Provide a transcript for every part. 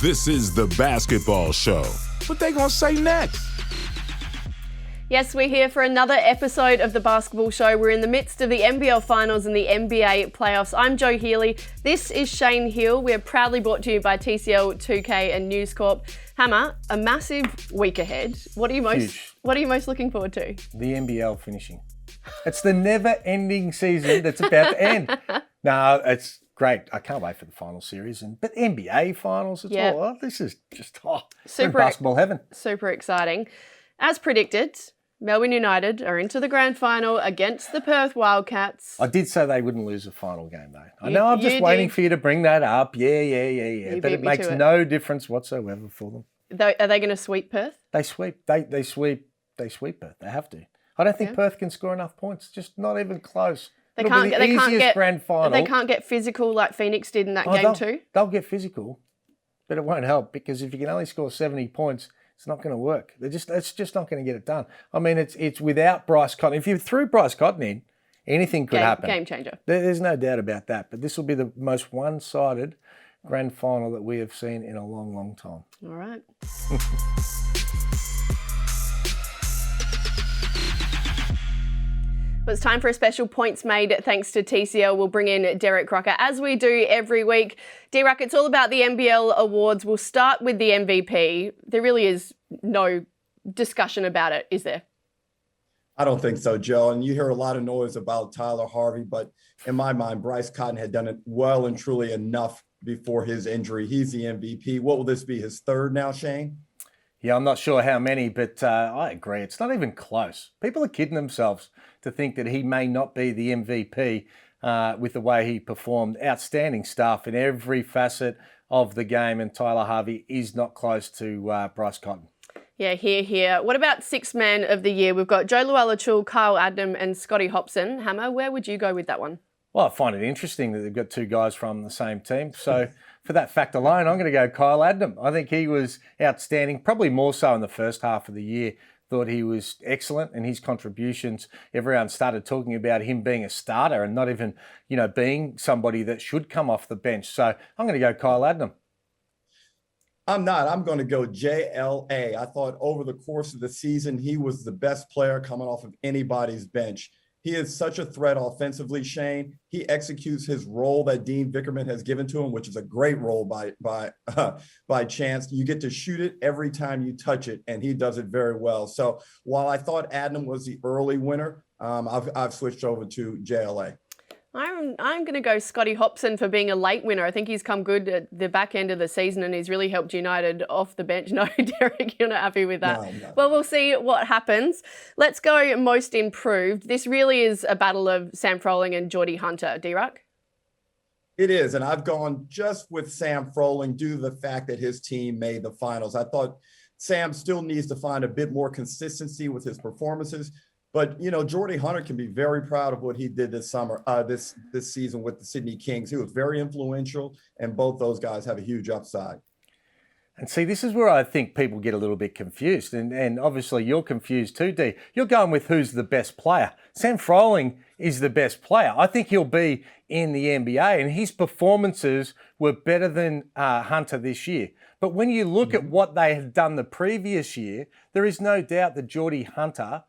This is the basketball show. What they gonna say next? Yes, we're here for another episode of the basketball show. We're in the midst of the NBL finals and the NBA playoffs. I'm Jo Healy. This is Shane Hill. We're proudly brought to you by TCL, 2K and News Corp. Hammer, a massive week ahead. What are you most looking forward to? The NBL finishing. It's the never-ending season that's about to end. No, it's great. I can't wait for the final series, but NBA finals as well. Oh, this is just super basketball heaven. Super exciting. As predicted, Melbourne United are into the grand final against the Perth Wildcats. I did say they wouldn't lose a final game, though. I know I'm just waiting for you to bring that up. Yeah. But it makes no difference whatsoever for them. Are they going to sweep Perth? They sweep. They sweep Perth. They have to. I don't think Perth can score enough points. Just not even close. They can't get grand final. They can't get physical like Phoenix did in that game too. They'll get physical, but it won't help because if you can only score 70 points, it's not going to work. It's just not going to get it done. I mean, it's without Bryce Cotton. If you threw Bryce Cotton in, anything could happen. Game changer. There's no doubt about that. But this will be the most one-sided grand final that we have seen in a long, long time. All right. Well, it's time for a special points made thanks to TCL. We'll bring in Derek Crocker as we do every week. D-Ruck, it's all about the NBL awards. We'll start with the MVP. There really is no discussion about it, is there? I don't think so, Joe. And you hear a lot of noise about Tyler Harvey, but in my mind, Bryce Cotton had done it well and truly enough before his injury. He's the MVP. What will this be, his third now, Shane? Yeah, I'm not sure how many, but I agree. It's not even close. People are kidding themselves to think that he may not be the MVP with the way he performed. Outstanding stuff in every facet of the game, and Tyler Harvey is not close to Bryce Cotton. Yeah, here. What about sixth man of the year? We've got Joe Luala-Chul, Kyle Adnam and Scotty Hopson. Hammer, where would you go with that one? Well, I find it interesting that they've got two guys from the same team. So for that fact alone, I'm going to go Kyle Adnam. I think he was outstanding, probably more so in the first half of the year. Thought he was excellent in his contributions. Everyone started talking about him being a starter and not even, being somebody that should come off the bench. So I'm going to go Kyle Adnam. I'm not. I'm going to go JLA. I thought over the course of the season, he was the best player coming off of anybody's bench. He is such a threat offensively, Shane. He executes his role that Dean Vickerman has given to him, which is a great role by Chance. You get to shoot it every time you touch it, and he does it very well. So while I thought Adnam was the early winner, I've switched over to JLA. I'm going to go Scotty Hopson for being a late winner. I think he's come good at the back end of the season and he's really helped United off the bench. No, Derek, you're not happy with that. No. Well, we'll see what happens. Let's go most improved. This really is a battle of Sam Froling and Geordie Hunter. D-Ruck? It is, and I've gone just with Sam Froling due to the fact that his team made the finals. I thought Sam still needs to find a bit more consistency with his performances. But, Geordie Hunter can be very proud of what he did this summer, this season with the Sydney Kings. He was very influential, and both those guys have a huge upside. And see, this is where I think people get a little bit confused. And obviously you're confused too, D. You're going with who's the best player. Sam Froling is the best player. I think he'll be in the NBA, and his performances were better than Hunter this year. But when you look at what they had done the previous year, there is no doubt that Geordie Hunter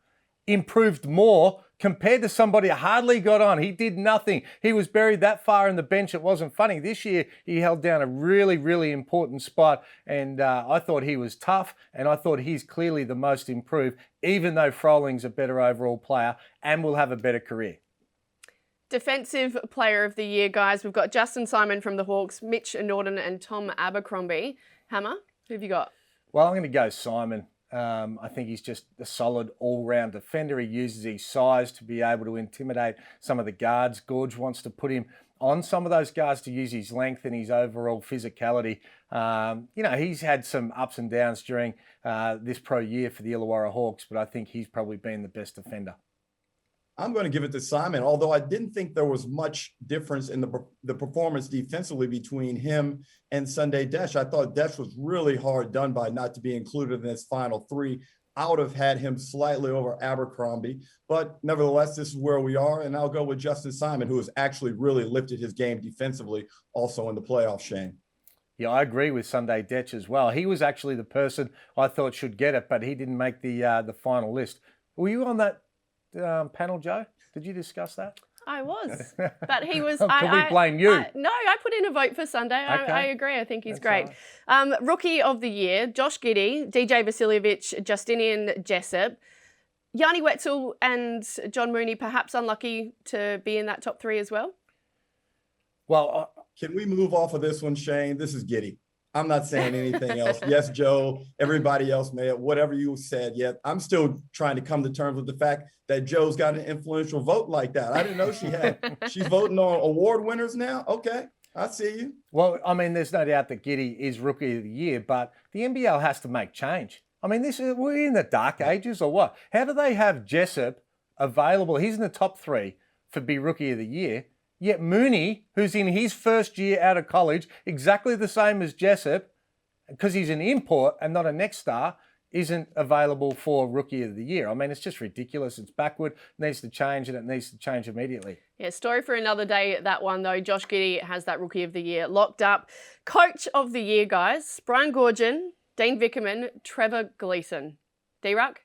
improved more compared to somebody who hardly got on. He did nothing. He was buried that far in the bench, it wasn't funny. This year, he held down a really, really important spot, and I thought he was tough, and I thought he's clearly the most improved, even though Froling's a better overall player and will have a better career. Defensive Player of the Year, guys. We've got Justin Simon from the Hawks, Mitch Norton and Tom Abercrombie. Hammer, who have you got? Well, I'm going to go Simon. I think he's just a solid all-round defender. He uses his size to be able to intimidate some of the guards. Gorge wants to put him on some of those guards to use his length and his overall physicality. He's had some ups and downs during this pro year for the Illawarra Hawks, but I think he's probably been the best defender. I'm going to give it to Simon, although I didn't think there was much difference in the performance defensively between him and Sunday Desh. I thought Desh was really hard done by not to be included in this final three. I would have had him slightly over Abercrombie, but nevertheless, this is where we are, and I'll go with Justin Simon, who has actually really lifted his game defensively also in the playoffs, Shane. Yeah, I agree with Sunday Dech as well. He was actually the person I thought should get it, but he didn't make the final list. Were you on that panel, Joe? Did you discuss that? I was, but he was. Can we blame you? No, I put in a vote for Sunday. Okay. I agree. I think he's That's great. right. Rookie of the Year, Josh Giddey, DJ Vasiljevic, Justinian Jessup. Yanni Wetzel and John Mooney perhaps unlucky to be in that top three as well? Well, Can we move off of this one, Shane? This is giddy. I'm not saying anything else. Yes, Joe, everybody else may have, whatever you said, yet I'm still trying to come to terms with the fact that Joe's got an influential vote like that. I didn't know she had. She's voting on award winners now? Okay, I see you. Well, I mean, there's no doubt that Giddey is Rookie of the Year, but the NBL has to make change. I mean, we're in the dark ages or what? How do they have Jessup available? He's in the top three for be Rookie of the Year. Yet Mooney, who's in his first year out of college, exactly the same as Jessup, because he's an import and not a next star, isn't available for Rookie of the Year. I mean, it's just ridiculous. It's backward. It needs to change, and it needs to change immediately. Yeah, story for another day, that one, though. Josh Giddey has that Rookie of the Year locked up. Coach of the Year, guys. Brian Goorjian, Dean Vickerman, Trevor Gleeson. D-Ruck?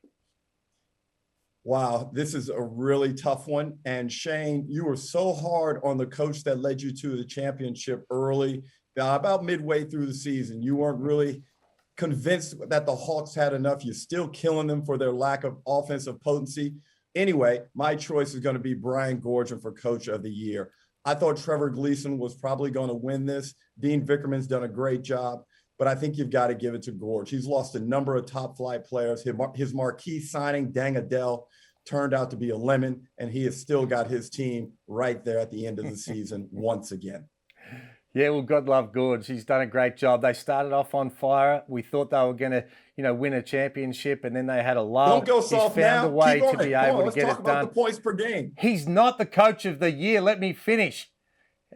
Wow, this is a really tough one. And Shane, you were so hard on the coach that led you to the championship early. About midway through the season, you weren't really convinced that the Hawks had enough. You're still killing them for their lack of offensive potency. Anyway, my choice is going to be Brian Goorjian for Coach of the Year. I thought Trevor Gleeson was probably going to win this. Dean Vickerman's done a great job, but I think you've got to give it to Gorge. He's lost a number of top flight players. His marquee signing, Dang Adele, turned out to be a lemon, and he has still got his team right there at the end of the season once again. Yeah, well, God love Gorge. He's done a great job. They started off on fire. We thought they were going to, win a championship, and then they had a lull. Don't go soft. He's found a way to be able to get it done. Let's talk about the points per game. He's not the Coach of the Year. Let me finish.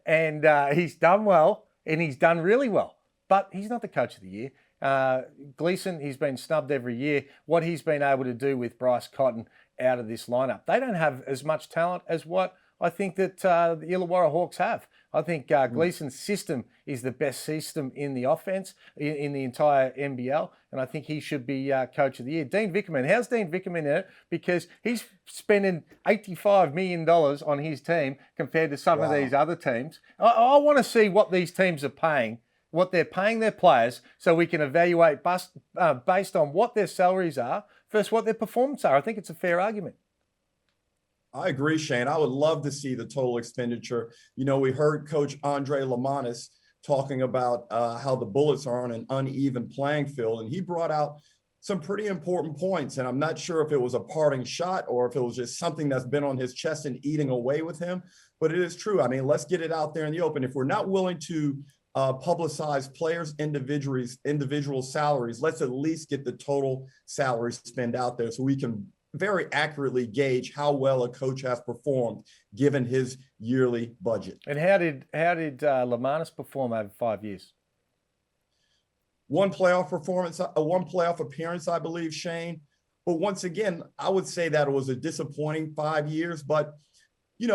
And he's done well, and he's done really well. But he's not the Coach of the Year. Gleeson, he's been snubbed every year. What he's been able to do with Bryce Cotton out of this lineup, they don't have as much talent as what I think that the Illawarra Hawks have. I think Gleeson's system is the best system in the offense, in the entire NBL, and I think he should be Coach of the Year. Dean Vickerman, how's Dean Vickerman in it? Because he's spending $85 million on his team compared to some of these other teams. I want to see what these teams are paying, what they're paying their players, so we can evaluate based on what their salaries are versus what their performance are. I think it's a fair argument. I agree, Shane. I would love to see the total expenditure. We heard Coach Andre Lamanis talking about how the Bullets are on an uneven playing field, and he brought out some pretty important points. And I'm not sure if it was a parting shot or if it was just something that's been on his chest and eating away with him. But it is true. I mean, let's get it out there in the open. If we're not willing to publicize players' individual salaries, let's at least get the total salary spend out there so we can very accurately gauge how well a coach has performed given his yearly budget. And how did Lamanis perform over 5 years? One playoff appearance, I believe, Shane. But once again, I would say that it was a disappointing 5 years. But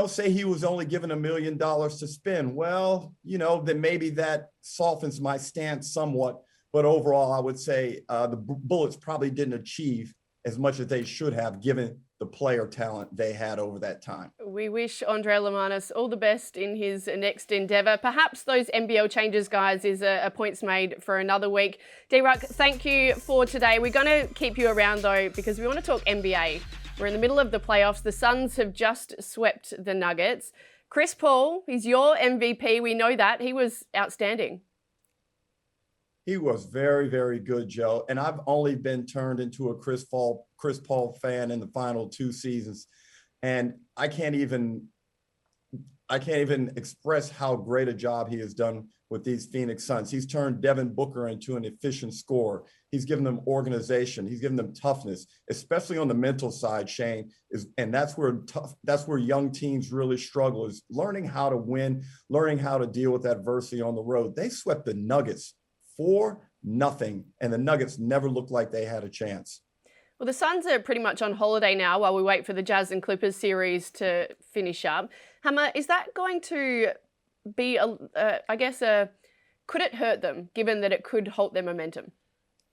say he was only given $1 million to spend. Well, then maybe that softens my stance somewhat. But overall, I would say the Bullets probably didn't achieve as much as they should have given the player talent they had over that time. We wish Andre Lamanis all the best in his next endeavour. Perhaps those NBL changes, guys, is a points made for another week. D-Ruck, thank you for today. We're going to keep you around, though, because we want to talk NBA. We're in the middle of the playoffs. The Suns have just swept the Nuggets. Chris Paul, he's your MVP. We know that. He was outstanding. He was very, very good, Joe. And I've only been turned into a Chris Paul fan in the final 2 seasons. And I can't even express how great a job he has done with these Phoenix Suns. He's turned Devin Booker into an efficient scorer. He's given them organization. He's given them toughness, especially on the mental side, Shane. And that's where young teams really struggle, is learning how to win, learning how to deal with adversity on the road. They swept the Nuggets 4-0, and the Nuggets never looked like they had a chance. Well, the Suns are pretty much on holiday now while we wait for the Jazz and Clippers series to finish up. Hammer, is that going to be, a Could it hurt them, given that it could halt their momentum?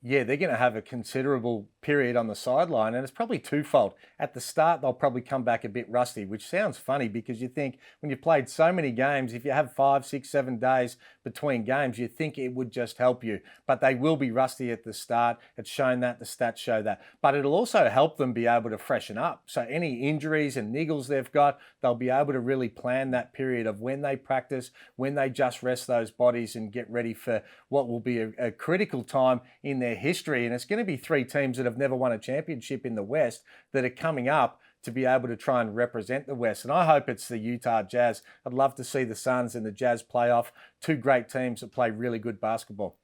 Yeah, they're going to have a considerable period on the sideline, and it's probably twofold. At the start, they'll probably come back a bit rusty, which sounds funny because you think when you've played so many games, if you have 5, 6, 7 days between games, you think it would just help you. But they will be rusty at the start. It's shown that, the stats show that. But it'll also help them be able to freshen up. So any injuries and niggles they've got, they'll be able to really plan that period of when they practice, when they just rest those bodies and get ready for what will be a critical time in their history. And it's going to be 3 teams that have never won a championship in the West that are coming up to be able to try and represent the West. And I hope it's the Utah Jazz. I'd love to see the Suns and the Jazz playoff. 2 great teams that play really good basketball.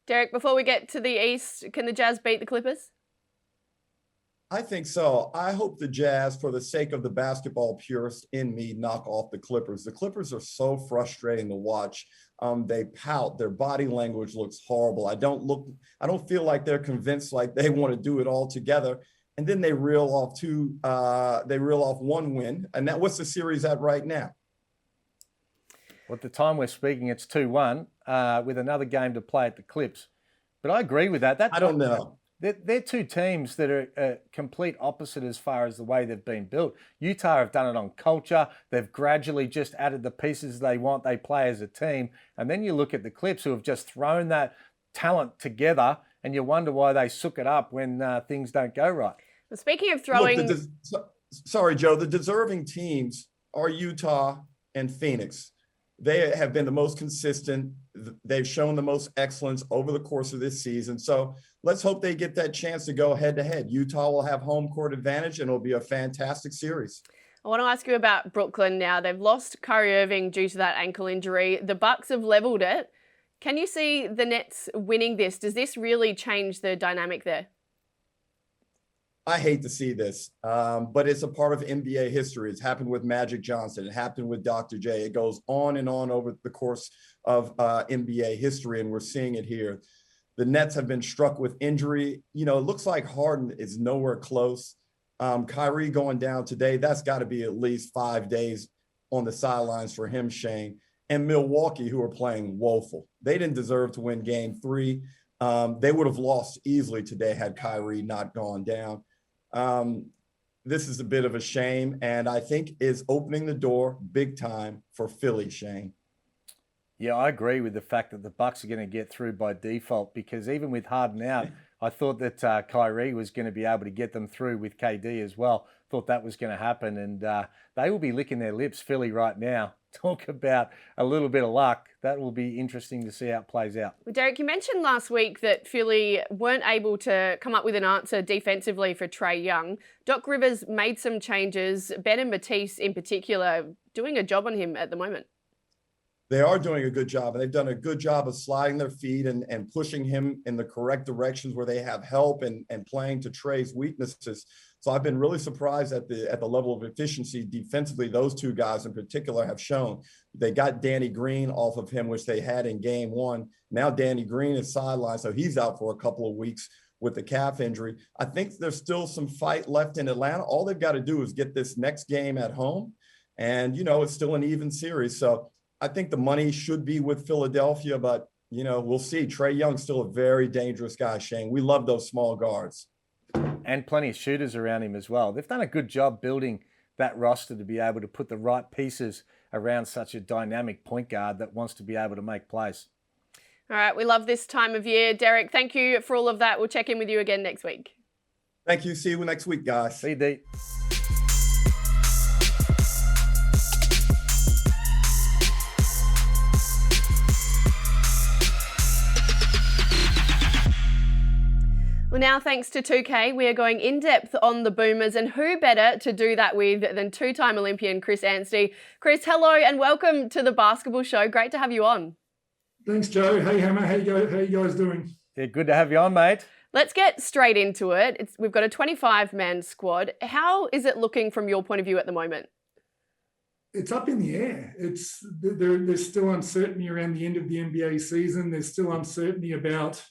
Derek, before we get to the East, can the Jazz beat the Clippers? I think so. I hope the Jazz, for the sake of the basketball purist in me, knock off the Clippers. The Clippers are so frustrating to watch. They pout. Their body language looks horrible. I don't feel like they're convinced like they want to do it all together. And then they reel off one win. And what's the series at right now? Well, at the time we're speaking, it's 2-1 with another game to play at the Clips. But I agree with that. I don't know. They're 2 teams that are complete opposite as far as the way they've been built. Utah have done it on culture. They've gradually just added the pieces they want. They play as a team. And then you look at the Clips, who have just thrown that talent together, and you wonder why they sook it up when things don't go right. Well, speaking of throwing... Sorry, Joe. The deserving teams are Utah and Phoenix. They have been the most consistent. They've shown the most excellence over the course of this season. So let's hope they get that chance to go head-to-head. Utah will have home court advantage, and it'll be a fantastic series. I want to ask you about Brooklyn now. They've lost Kyrie Irving due to that ankle injury. The Bucks have leveled it. Can you see the Nets winning this? Does this really change the dynamic there? I hate to see this, but it's a part of NBA history. It's happened with Magic Johnson. It happened with Dr. J. It goes on and on over the course of NBA history, and we're seeing it here. The Nets have been struck with injury. You know, it looks like Harden is nowhere close. Kyrie going down today, that's got to be at least 5 days on the sidelines for him, Shane. And Milwaukee, who are playing woeful. They didn't deserve to win Game 3. They would have lost easily today had Kyrie not gone down. This is a bit of a shame, and I think is opening the door big time for Philly, Shane. Yeah, I agree with the fact that the Bucks are going to get through by default, because even with Harden out, I thought that Kyrie was going to be able to get them through with KD as well. Thought that was going to happen, and they will be licking their lips, Philly, right now. Talk about a little bit of luck. That will be interesting to see how it plays out. Well, Derek, you mentioned last week that Philly weren't able to come up with an answer defensively for Trae Young. Doc Rivers made some changes. Ben and Matisse in particular doing a job on him at the moment. They are doing a good job, and they've done a good job of sliding their feet and pushing him in the correct directions where they have help and playing to Trae's weaknesses. So I've been really surprised at the level of efficiency defensively those 2 guys in particular have shown. They got Danny Green off of him, which they had in Game 1. Now Danny Green is sidelined, so he's out for a couple of weeks with the calf injury. I think there's still some fight left in Atlanta. All they've got to do is get this next game at home, and, you know, it's still an even series. So I think the money should be with Philadelphia, but, you know, we'll see. Trae Young's still a very dangerous guy, Shane. We love those small guards. And plenty of shooters around him as well. They've done a good job building that roster to be able to put the right pieces around such a dynamic point guard that wants to be able to make plays. All right, we love this time of year. Derek, thank you for all of that. We'll check in with you again next week. Thank you. See you next week, guys. See you, D. Well, now, thanks to 2K, we are going in-depth on the Boomers, and who better to do that with than 2-time Olympian Chris Anstey. Chris, hello and welcome to the Basketball Show. Great to have you on. Thanks, Joe. Hey, Hammer. How you guys doing? Yeah, good to have you on, mate. Let's get straight into it. We've got a 25-man squad. How is it looking from your point of view at the moment? It's up in the air. There's still uncertainty around the end of the NBA season. There's still uncertainty about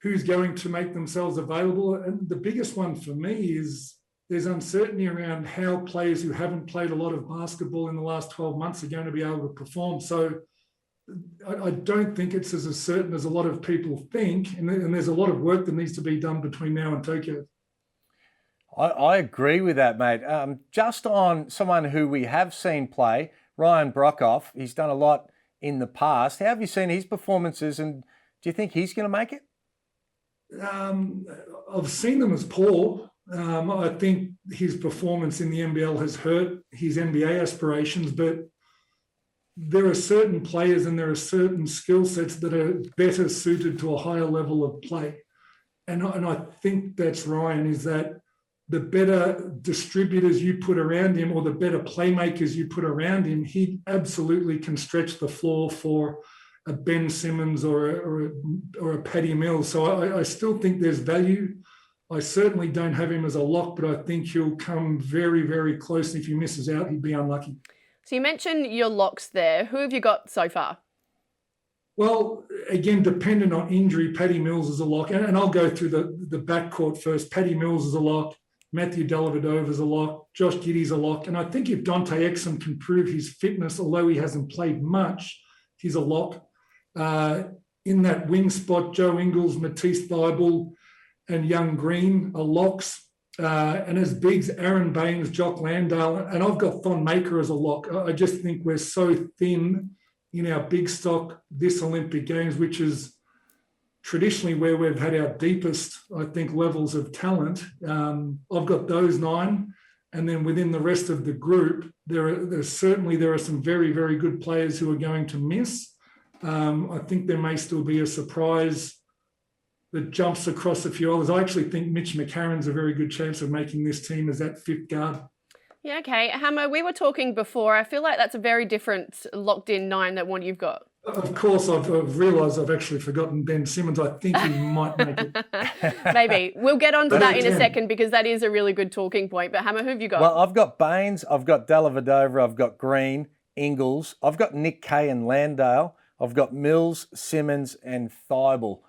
who's going to make themselves available. And the biggest one for me is there's uncertainty around how players who haven't played a lot of basketball in the last 12 months are going to be able to perform. So I don't think it's as certain as a lot of people think, and there's a lot of work that needs to be done between now and Tokyo. I agree with that, mate. Just on someone who we have seen play, Ryan Brockhoff, he's done a lot in the past. How have you seen his performances, and do you think he's going to make it? I've seen them as poor. I think his performance in the NBL has hurt his NBA aspirations, but there are certain players and there are certain skill sets that are better suited to a higher level of play. And I think that's Ryan, is that the better distributors you put around him or the better playmakers you put around him, he absolutely can stretch the floor for a Ben Simmons or a Patty Mills. So I still think there's value. I certainly don't have him as a lock, but I think he'll come very, very close. If he misses out, he'd be unlucky. So you mentioned your locks there. Who have you got so far? Well, again, dependent on injury, Patty Mills is a lock. And I'll go through the backcourt first. Patty Mills is a lock. Matthew Dellavedova is a lock. Josh Giddey's a lock. And I think if Dante Exum can prove his fitness, although he hasn't played much, he's a lock. In that wing spot, Joe Ingles, Matisse Thybulle, and Young Green are locks. And as bigs, Aaron Baines, Jock Landale, and I've got Thon Maker as a lock. I just think we're so thin in our big stock this Olympic Games, which is traditionally where we've had our deepest, I think, levels of talent. I've got those 9. And then within the rest of the group, there are some very, very good players who are going to miss. I think there may still be a surprise that jumps across a few others. I actually think Mitch McCarron's a very good chance of making this team as that 5th guard. Yeah, okay. Hammer, we were talking before. I feel like that's a very different locked-in 9 than what you've got. Of course, I've realised I've actually forgotten Ben Simmons. I think he might make it. Maybe. We'll get on to that in a second because that is a really good talking point. But Hammer, who have you got? Well, I've got Baines, I've got Dellavedova, I've got Green, Ingles, I've got Nick Kay and Landale, I've got Mills, Simmons and Thybulle.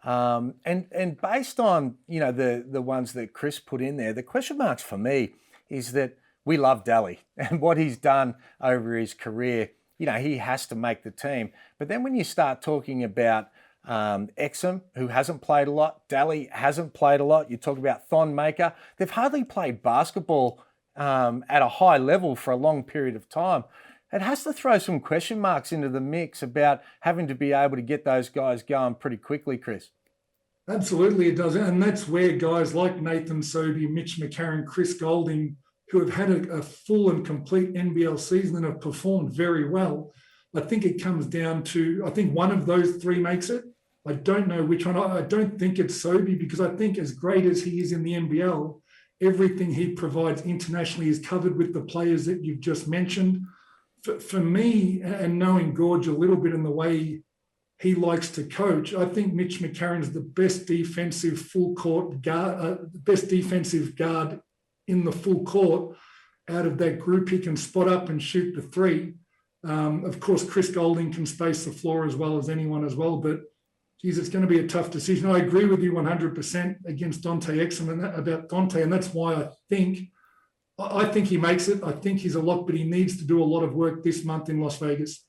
And based on, the ones that Chris put in there, the question marks for me is that we love Daly and what he's done over his career. He has to make the team. But then when you start talking about Exum, who hasn't played a lot, Daly hasn't played a lot, you talk about Thon Maker, they've hardly played basketball at a high level for a long period of time. It has to throw some question marks into the mix about having to be able to get those guys going pretty quickly, Chris. Absolutely, it does. And that's where guys like Nathan Sobey, Mitch McCarron, Chris Golding, who have had a full and complete NBL season and have performed very well. I think it comes down to, I think one of those 3 makes it. I don't know which one. I don't think it's Sobey, because I think as great as he is in the NBL, everything he provides internationally is covered with the players that you've just mentioned. For me, and knowing Gorge a little bit in the way he likes to coach, I think Mitch McCarron's the best defensive full court guard, best defensive guard in the full court out of that group. He can spot up and shoot the 3. Of course, Chris Golding can space the floor as well as anyone as well, but geez, it's going to be a tough decision. I agree with you 100% against Dante Exum and about Dante, and that's why I think he makes it. I think he's a lock, but he needs to do a lot of work this month in Las Vegas.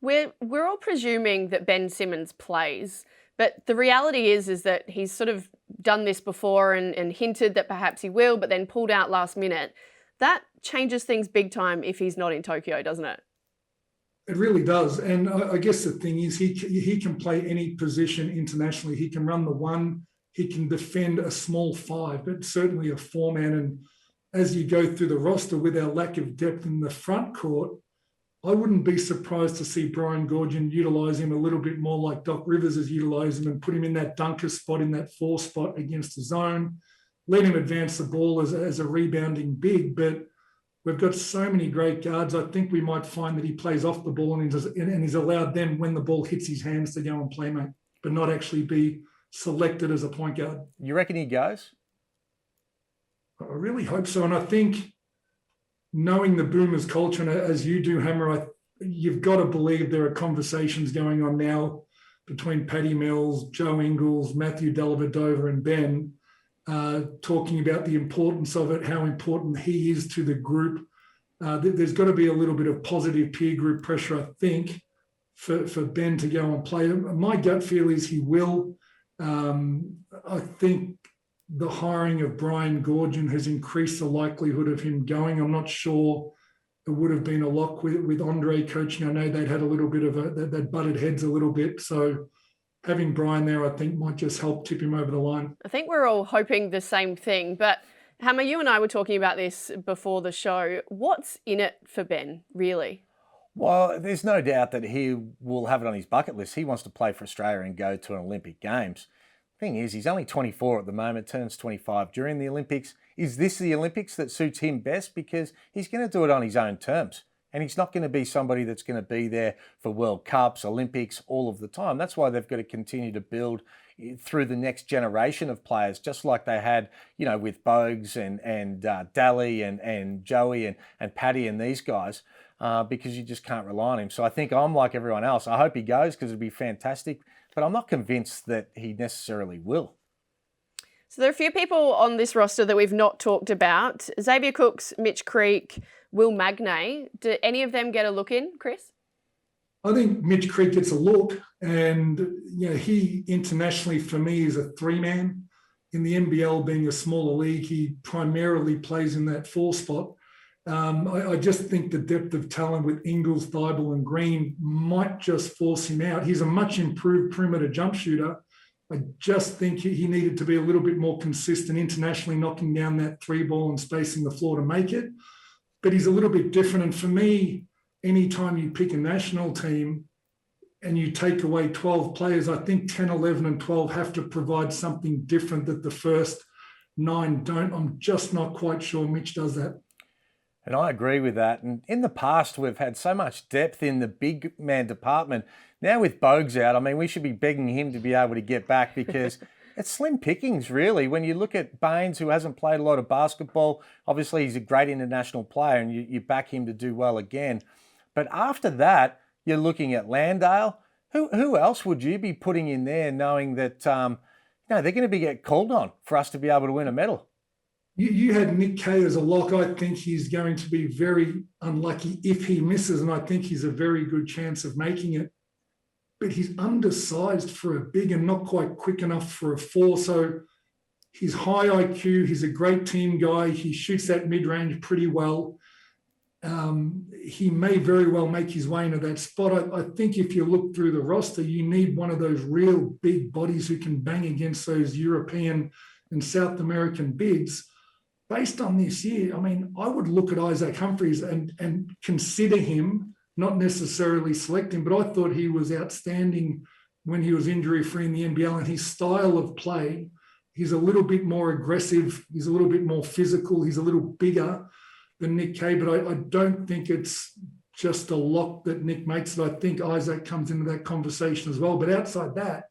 We're all presuming that Ben Simmons plays, but the reality is that he's sort of done this before and hinted that perhaps he will, but then pulled out last minute. That changes things big time if he's not in Tokyo, doesn't it? It really does. And I guess the thing is he can play any position internationally. He can run the 1, he can defend a small 5, but certainly a 4-man. And as you go through the roster with our lack of depth in the front court, I wouldn't be surprised to see Brian Goorjian utilise him a little bit more like Doc Rivers has utilised him and put him in that dunker spot, in that 4 spot against the zone, let him advance the ball as a rebounding big. But we've got so many great guards. I think we might find that he plays off the ball and he's allowed them, when the ball hits his hands, to go and play, mate, but not actually be selected as a point guard. You reckon he goes? I really hope so. And I think, knowing the Boomers culture, and as you do, Hammer, you've got to believe there are conversations going on now between Patty Mills, Joe Ingles, Matthew Dellavedova and Ben, talking about the importance of it, how important he is to the group. There's got to be a little bit of positive peer group pressure, I think, for Ben to go and play. My gut feel is he will. I think the hiring of Brian Goorjian has increased the likelihood of him going. I'm not sure it would have been a lock with Andre coaching. I know they'd had a little bit of they'd butted heads a little bit. So having Brian there, I think, might just help tip him over the line. I think we're all hoping the same thing. But Hammer, you and I were talking about this before the show. What's in it for Ben, really? Well, there's no doubt that he will have it on his bucket list. He wants to play for Australia and go to an Olympic Games. Thing is, he's only 24 at the moment, turns 25 during the Olympics. Is this the Olympics that suits him best? Because he's going to do it on his own terms. And he's not going to be somebody that's going to be there for World Cups, Olympics, all of the time. That's why they've got to continue to build through the next generation of players, just like they had, with Bogues and Daly and Joey and Paddy and these guys, because you just can't rely on him. So I think I'm like everyone else. I hope he goes because it'd be fantastic, but I'm not convinced that he necessarily will. So there are a few people on this roster that we've not talked about. Xavier Cooks, Mitch Creek, Will Magnay. Do any of them get a look in, Chris? I think Mitch Creek gets a look, and he internationally for me is a three-man. In the NBL, being a smaller league, he primarily plays in that 4 spot. I just think the depth of talent with Ingles, Thibault and Green might just force him out. He's a much improved perimeter jump shooter. I just think he needed to be a little bit more consistent internationally, knocking down that 3 ball and spacing the floor to make it. But he's a little bit different. And for me, anytime you pick a national team and you take away 12 players, I think 10, 11 and 12 have to provide something different that the first 9 don't. I'm just not quite sure Mitch does that. And I agree with that. And in the past, we've had so much depth in the big man department. Now with Bogues out, we should be begging him to be able to get back because it's slim pickings, really. When you look at Baines, who hasn't played a lot of basketball, obviously he's a great international player and you back him to do well again. But after that, you're looking at Landale. Who else would you be putting in there knowing that they're going to be get called on for us to be able to win a medal? You had Nick Kay as a lock. I think he's going to be very unlucky if he misses, and I think he's a very good chance of making it. But he's undersized for a big and not quite quick enough for a 4. So he's high IQ. He's a great team guy. He shoots that mid-range pretty well. He may very well make his way into that spot. I think if you look through the roster, you need one of those real big bodies who can bang against those European and South American bigs. Based on this year, I would look at Isaac Humphries and consider him, not necessarily select him, but I thought he was outstanding when he was injury-free in the NBL, and his style of play, he's a little bit more aggressive, he's a little bit more physical, he's a little bigger than Nick Kay, but I don't think it's just a lock that Nick makes it. I think Isaac comes into that conversation as well, but outside that,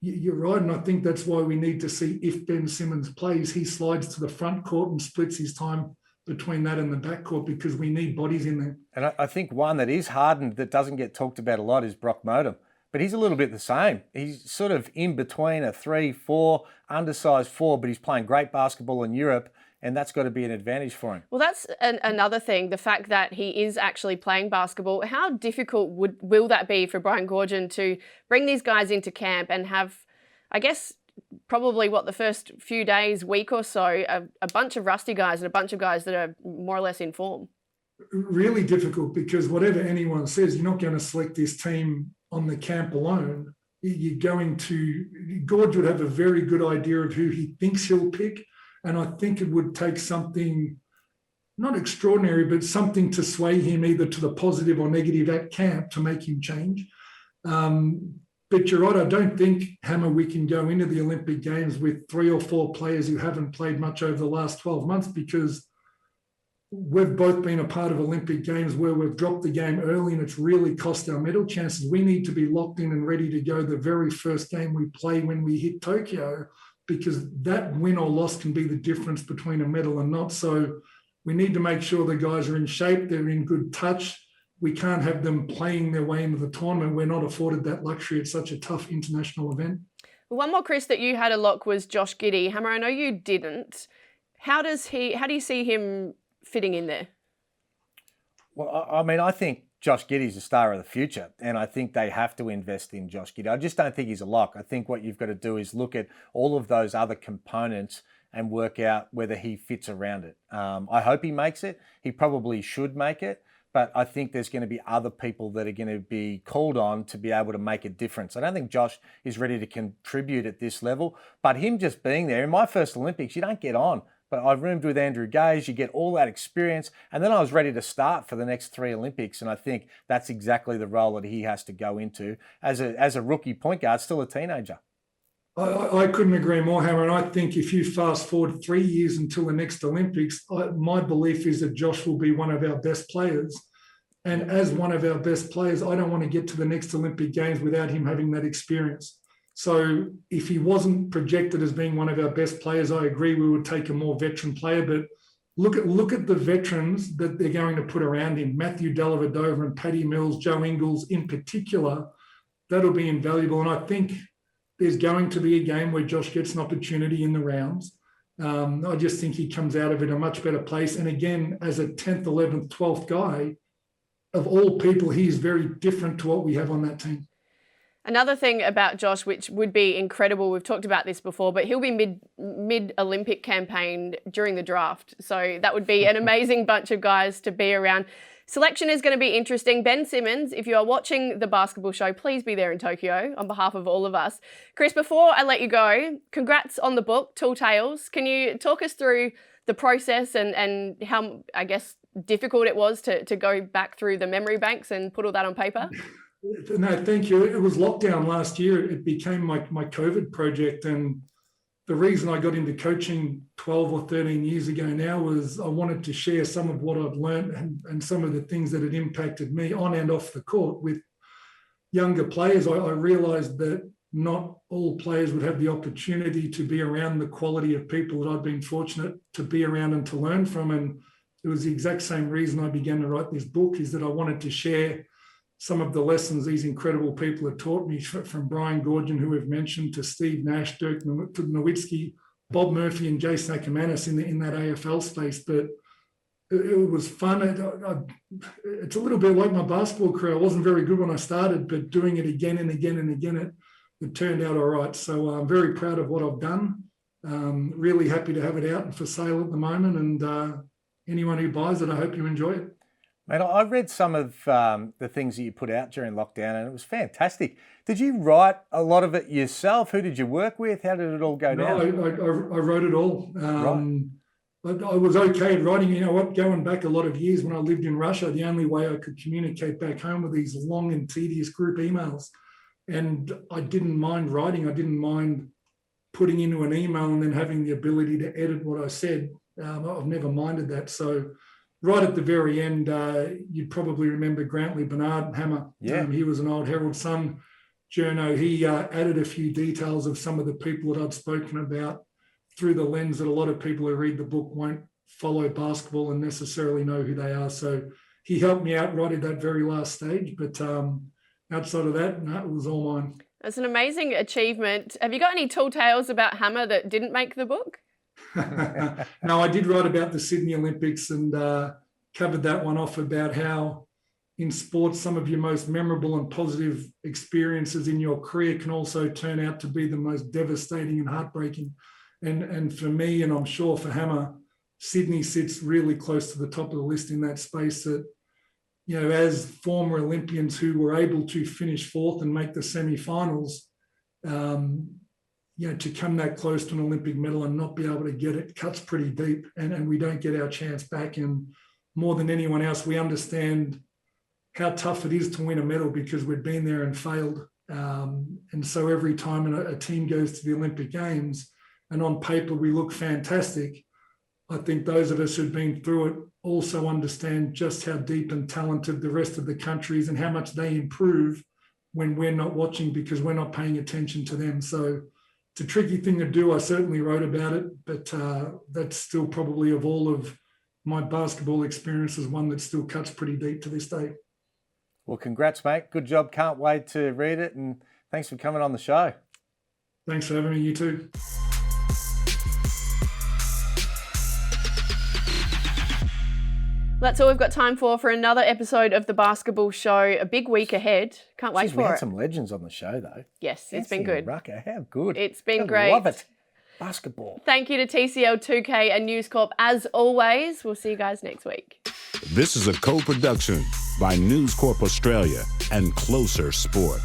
you're right, and I think that's why we need to see if Ben Simmons plays, he slides to the front court and splits his time between that and the back court because we need bodies in there. And I think one that is hardened that doesn't get talked about a lot is Brock Modem. But he's a little bit the same. He's sort of in between a 3-4, undersized 4, but he's playing great basketball in Europe, and that's got to be an advantage for him. Well, that's another thing, the fact that he is actually playing basketball. How difficult will that be for Brian Goorjian to bring these guys into camp and have, I guess, probably the first few days, week or so, a bunch of rusty guys and a bunch of guys that are more or less in form? Really difficult because whatever anyone says, you're not going to select this team on the camp alone. Gorge would have a very good idea of who he thinks he'll pick. And I think it would take something, not extraordinary, but something to sway him either to the positive or negative at camp to make him change. But you're right, I don't think, Hammer, we can go into the Olympic Games with 3 or 4 players who haven't played much over the last 12 months because we've both been a part of Olympic Games where we've dropped the game early and it's really cost our medal chances. We need to be locked in and ready to go the very first game we play when we hit Tokyo, because that win or loss can be the difference between a medal and not. So we need to make sure the guys are in shape, they're in good touch. We can't have them playing their way into the tournament. We're not afforded that luxury. It's such a tough international event. One more, Chris, that you had a lock was Josh Giddey. Hammer, I know you didn't. How do you see him fitting in there? Well, I think Josh Giddey's the star of the future, and I think they have to invest in Josh Giddey. I just don't think he's a lock. I think what you've got to do is look at all of those other components and work out whether he fits around it. I hope he makes it. He probably should make it, but I think there's going to be other people that are going to be called on to be able to make a difference. I don't think Josh is ready to contribute at this level, but him just being there, in my first Olympics, you don't get on. But I roomed with Andrew Gaze, you get all that experience, and then I was ready to start for the next 3 Olympics, and I think that's exactly the role that he has to go into as a rookie point guard, still a teenager. I couldn't agree more, Hammer, and I think if you fast forward 3 years until the next Olympics, my belief is that Josh will be one of our best players. And as one of our best players, I don't want to get to the next Olympic Games without him having that experience. So if he wasn't projected as being one of our best players, I agree we would take a more veteran player. But look at the veterans that they're going to put around him. Matthew Dellavedova and Patty Mills, Joe Ingles in particular, that'll be invaluable. And I think there's going to be a game where Josh gets an opportunity in the rounds. I just think he comes out of it a much better place. And again, as a 10th, 11th, 12th guy, of all people, he's very different to what we have on that team. Another thing about Josh, which would be incredible, we've talked about this before, but he'll be mid-Olympic campaign during the draft. So that would be an amazing bunch of guys to be around. Selection is going to be interesting. Ben Simmons, if you are watching the basketball show, please be there in Tokyo on behalf of all of us. Chris, before I let you go, congrats on the book, Tall Tales. Can you talk us through the process and how, I guess, difficult it was to go back through the memory banks and put all that on paper? No, thank you. It was lockdown last year. It became my COVID project. And the reason I got into coaching 12 or 13 years ago now was I wanted to share some of what I've learned and some of the things that had impacted me on and off the court with younger players. I realized that not all players would have the opportunity to be around the quality of people that I've been fortunate to be around and to learn from. And it was the exact same reason I began to write this book, is that I wanted to share some of the lessons these incredible people have taught me, from Brian Gorgian, who we've mentioned, to Steve Nash, Dirk Nowitzki, Bob Murphy and Jason Ackermanis in that AFL space. But it was fun. It's a little bit like my basketball career. I wasn't very good when I started, but doing it again and again and again, it turned out all right. So I'm very proud of what I've done. Really happy to have it out and for sale at the moment. And anyone who buys it, I hope you enjoy it. Mate, I read some of the things that you put out during lockdown, and it was fantastic. Did you write a lot of it yourself? Who did you work with? How did it all go down? No, I wrote it all. Right. But I was okay at writing. You know what? Going back a lot of years when I lived in Russia, the only way I could communicate back home were these long and tedious group emails. And I didn't mind writing. I didn't mind putting into an email and then having the ability to edit what I said. I've never minded that. So right at the very end, you'd probably remember Grantley Bernard Hammer. Yeah. He was an old Herald Sun journo. He added a few details of some of the people that I'd spoken about through the lens that a lot of people who read the book won't follow basketball and necessarily know who they are. So he helped me out right at that very last stage. But outside of that, no, it was all mine. That's an amazing achievement. Have you got any tall tales about Hammer that didn't make the book? No, I did write about the Sydney Olympics and covered that one off about how in sports some of your most memorable and positive experiences in your career can also turn out to be the most devastating and heartbreaking. And for me, and I'm sure for Hammer, Sydney sits really close to the top of the list in that space. That, you know, as former Olympians who were able to finish fourth and make the semi-finals, you know, to come that close to an Olympic medal and not be able to get it cuts pretty deep, and we don't get our chance back. And more than anyone else, we understand how tough it is to win a medal because we've been there and failed. And so every time a team goes to the Olympic Games and on paper we look fantastic, I think those of us who've been through it also understand just how deep and talented the rest of the country is and how much they improve when we're not watching because we're not paying attention to them. So it's a tricky thing to do. I certainly wrote about it, but that's still probably of all of my basketball experiences one that still cuts pretty deep to this day. Well, congrats, mate. Good job. Can't wait to read it. And thanks for coming on the show. Thanks for having me. You too. That's all we've got time for another episode of the Basketball Show. A big week ahead. Can't wait Jeez, for we had it. some legends on the show, though. Yes, it's Anstey been good. and Rucker, how good. It's been I great. love it. Basketball. Thank you to TCL 2K and News Corp as always. We'll see you guys next week. This is a co-production by News Corp Australia and Closer Sport.